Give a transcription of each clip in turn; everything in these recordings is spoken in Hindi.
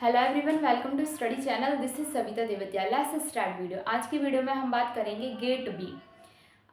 Hello everyone, welcome to study channel. This is Savita Devatiya. Let's start video. आज की वीडियो में हम बात करेंगे गेट बी।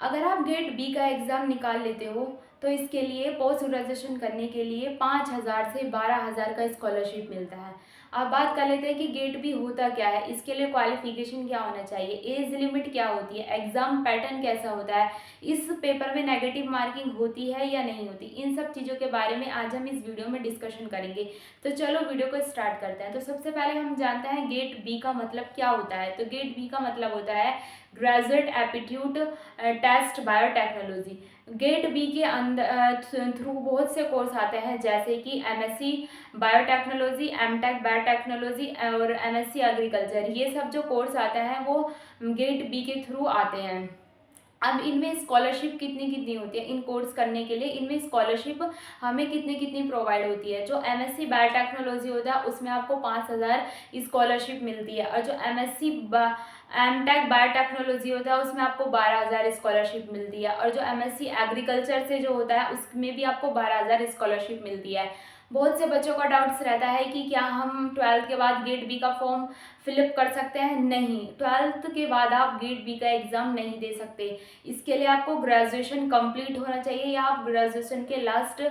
अगर आप गेट बी का एग्ज़ाम निकाल लेते हो तो इसके लिए पोस्ट ग्रेजुएशन करने के लिए 5,000 से 12,000 का स्कॉलरशिप मिलता है। अब बात कर लेते हैं कि गेट बी होता क्या है, इसके लिए क्वालिफिकेशन क्या होना चाहिए, एज लिमिट क्या होती है, एग्ज़ाम पैटर्न कैसा होता है, इस पेपर में नेगेटिव मार्किंग होती है या नहीं होती, इन सब चीज़ों के बारे में आज हम इस वीडियो में डिस्कशन करेंगे। तो चलो वीडियो को स्टार्ट करते हैं। तो सबसे पहले हम जानते हैं गेट बी का मतलब क्या होता है। तो गेट बी का मतलब होता है graduate aptitude test biotechnology. GATE B के अंदर थ्रू बहुत से कोर्स आते हैं, जैसे कि एमएससी बायोटेक्नोलॉजी, एमटेक बायोटेक्नोलॉजी और एमएससी एग्रीकल्चर। ये सब जो कोर्स आते हैं वो गेट बी के थ्रू आते हैं। अब इनमें स्कॉलरशिप कितनी कितनी होती है इन कोर्स करने के लिए, इनमें स्कॉलरशिप हमें कितनी कितनी प्रोवाइड होती है। जो एमएससी बायोटेक्नोलॉजी होता है उसमें आपको 5,000 स्कॉलरशिप मिलती है, और जो एमएससी एमटेक बायोटेक्नोलॉजी होता है उसमें आपको 12,000 स्कॉलरशिप मिलती है, और जो एमएससी एग्रीकल्चर से जो होता है उसमें भी आपको 12,000 स्कॉलरशिप मिलती है। बहुत से बच्चों का डाउट्स रहता है कि क्या हम 12th के बाद गेट बी का फॉर्म फिलअप कर सकते हैं। नहीं, 12th के बाद आप गेट बी का एग्ज़ाम नहीं दे सकते। इसके लिए आपको ग्रेजुएशन कंप्लीट होना चाहिए या आप ग्रेजुएशन के लास्ट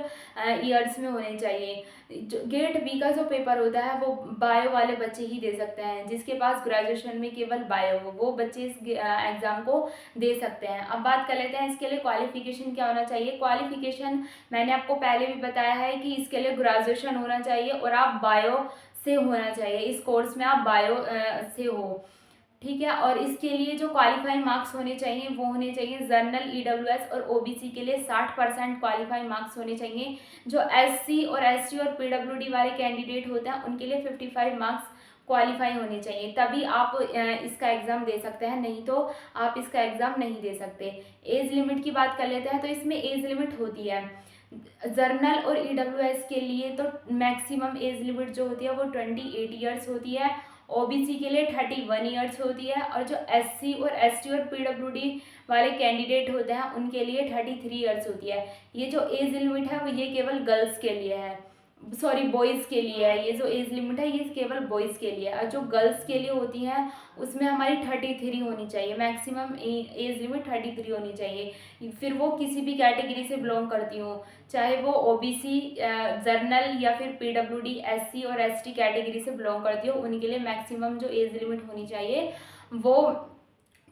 ईयर्स में होने चाहिए। जो गेट बी का जो पेपर होता है वो बायो वाले बच्चे ही दे सकते हैं, जिसके पास ग्रेजुएशन में केवल बायो हो वो बच्चे इस एग्ज़ाम को दे सकते हैं। अब बात कर लेते हैं इसके लिए क्वालिफिकेशन क्या होना चाहिए। क्वालिफिकेशन मैंने आपको पहले भी बताया है कि इसके लिए ग्रेजुएशन होना चाहिए और आप बायो से होना चाहिए, इस कोर्स में आप बायो से हो, ठीक है। और इसके लिए जो क्वालिफाइंग मार्क्स होने चाहिए वो होने चाहिए जनरल, ईडब्ल्यूएस और ओबीसी के लिए 60% क्वालिफाइंग मार्क्स होने चाहिए। जो एससी और एसटी और पीडब्ल्यूडी वाले कैंडिडेट होते हैं उनके लिए 55 मार्क्स क्वालिफाई होने चाहिए, तभी आप इसका एग्ज़ाम दे सकते हैं, नहीं तो आप इसका एग्ज़ाम नहीं दे सकते। एज लिमिट की बात कर लेते हैं। तो इसमें एज लिमिट होती है जर्नल और ईडब्ल्यूएस के लिए तो मैक्सिमम एज लिमिट जो होती है वो 28 ईयर्स होती है, ओबीसी के लिए 31 ईयर्स होती है, और जो एससी और एसटी और पीडब्ल्यूडी वाले कैंडिडेट होते हैं उनके लिए 33 ईयर्स होती है। ये जो एज लिमिट है वो ये केवल गर्ल्स के लिए है, सॉरी बॉयज़ के लिए है। ये जो एज लिमिट है ये केवल बॉयज़ के लिए है, और जो गर्ल्स के लिए होती है उसमें हमारी 33 होनी चाहिए, मैक्सिमम एज लिमिट 33 होनी चाहिए। फिर वो किसी भी कैटेगरी से बिलोंग करती हो, चाहे वो ओबीसी, जर्नल या फिर पीडब्ल्यूडी, एससी और एसटी कैटेगरी से बिलोंग करती हो, उनके लिए मैक्सिमम जो एज लिमिट होनी चाहिए वो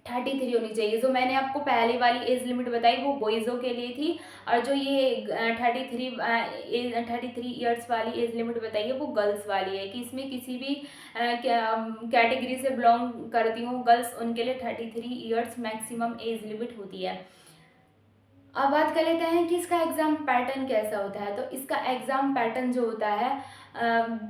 33 होनी चाहिए। जो मैंने आपको पहले वाली एज लिमिट बताई वो बॉयज़ों के लिए थी, और जो ये 33 ईयर्स वाली एज लिमिट बताई है वो गर्ल्स वाली है, कि इसमें किसी भी कैटेगरी से बिलोंग करती हूँ गर्ल्स, उनके लिए 33 ईयर्स मैक्सिमम एज लिमिट होती है। अब बात कर लेते हैं कि इसका एग्ज़ाम पैटर्न कैसा होता है। तो इसका एग्ज़ाम पैटर्न जो होता है,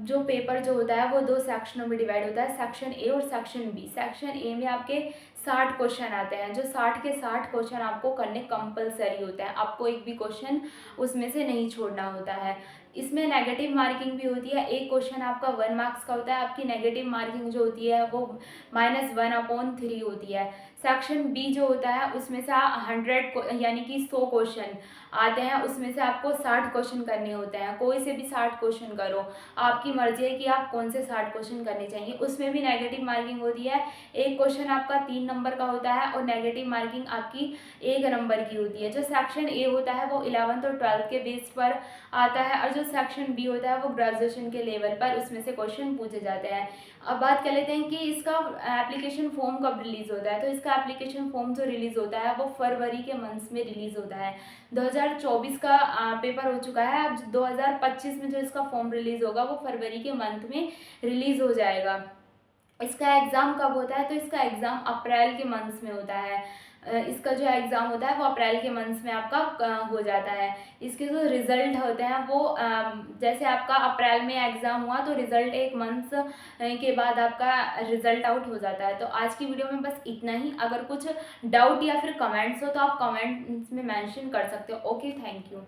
जो पेपर जो होता है वो 2 सेक्शनों में डिवाइड होता है, सेक्शन ए और सेक्शन बी। सेक्शन ए में आपके 60 क्वेश्चन आते हैं, जो 60 के 60 क्वेश्चन आपको करने कंपलसरी होता है, आपको एक भी क्वेश्चन उसमें से नहीं छोड़ना होता है। इसमें नेगेटिव मार्किंग भी होती है, एक क्वेश्चन आपका 1 मार्क्स का होता है, आपकी नेगेटिव मार्किंग जो होती है वो -1/3 होती है। सेक्शन बी जो होता है उसमें से 100 यानी कि 100 क्वेश्चन आते हैं, उसमें से आपको 60 क्वेश्चन करने होते हैं। कोई से भी 60 क्वेश्चन करो, आपकी मर्जी है कि आप कौन से 60 क्वेश्चन करने चाहिए। उसमें भी नेगेटिव मार्किंग होती है, एक क्वेश्चन आपका 3 नंबर का होता है और नेगेटिव मार्किंग आपकी 1 नंबर की होती है। जो सेक्शन ए होता है वो 11th और 12th के बेस पर आता है, और जो सेक्शन बी होता है वो ग्रेजुएशन के लेवल पर उसमें से क्वेश्चन पूछे जाते हैं। अब बात कर लेते हैं कि इसका एप्लीकेशन फॉर्म कब रिलीज़ होता है। तो इसका एप्लीकेशन फॉर्म जो रिलीज़ होता है वो फरवरी के मंथ्स में रिलीज़ होता है। 2024 का पेपर हो चुका है, अब 2025 में जो इसका फॉर्म रिलीज़ होगा वो फरवरी के मंथ में रिलीज़ हो जाएगा। इसका एग्ज़ाम कब होता है। तो इसका एग्ज़ाम अप्रैल के मंथ्स में होता है। इसका जो एग्ज़ाम होता है वो अप्रैल के मंथ्स में आपका हो जाता है। इसके जो रिज़ल्ट होते हैं वो जैसे आपका अप्रैल में एग्ज़ाम हुआ तो रिज़ल्ट 1 मंथ के बाद आपका रिज़ल्ट आउट हो जाता है। तो आज की वीडियो में बस इतना ही। अगर कुछ डाउट या फिर कमेंट्स हो तो आप कमेंट्स में मेंशन कर सकते हो। Okay, thank you.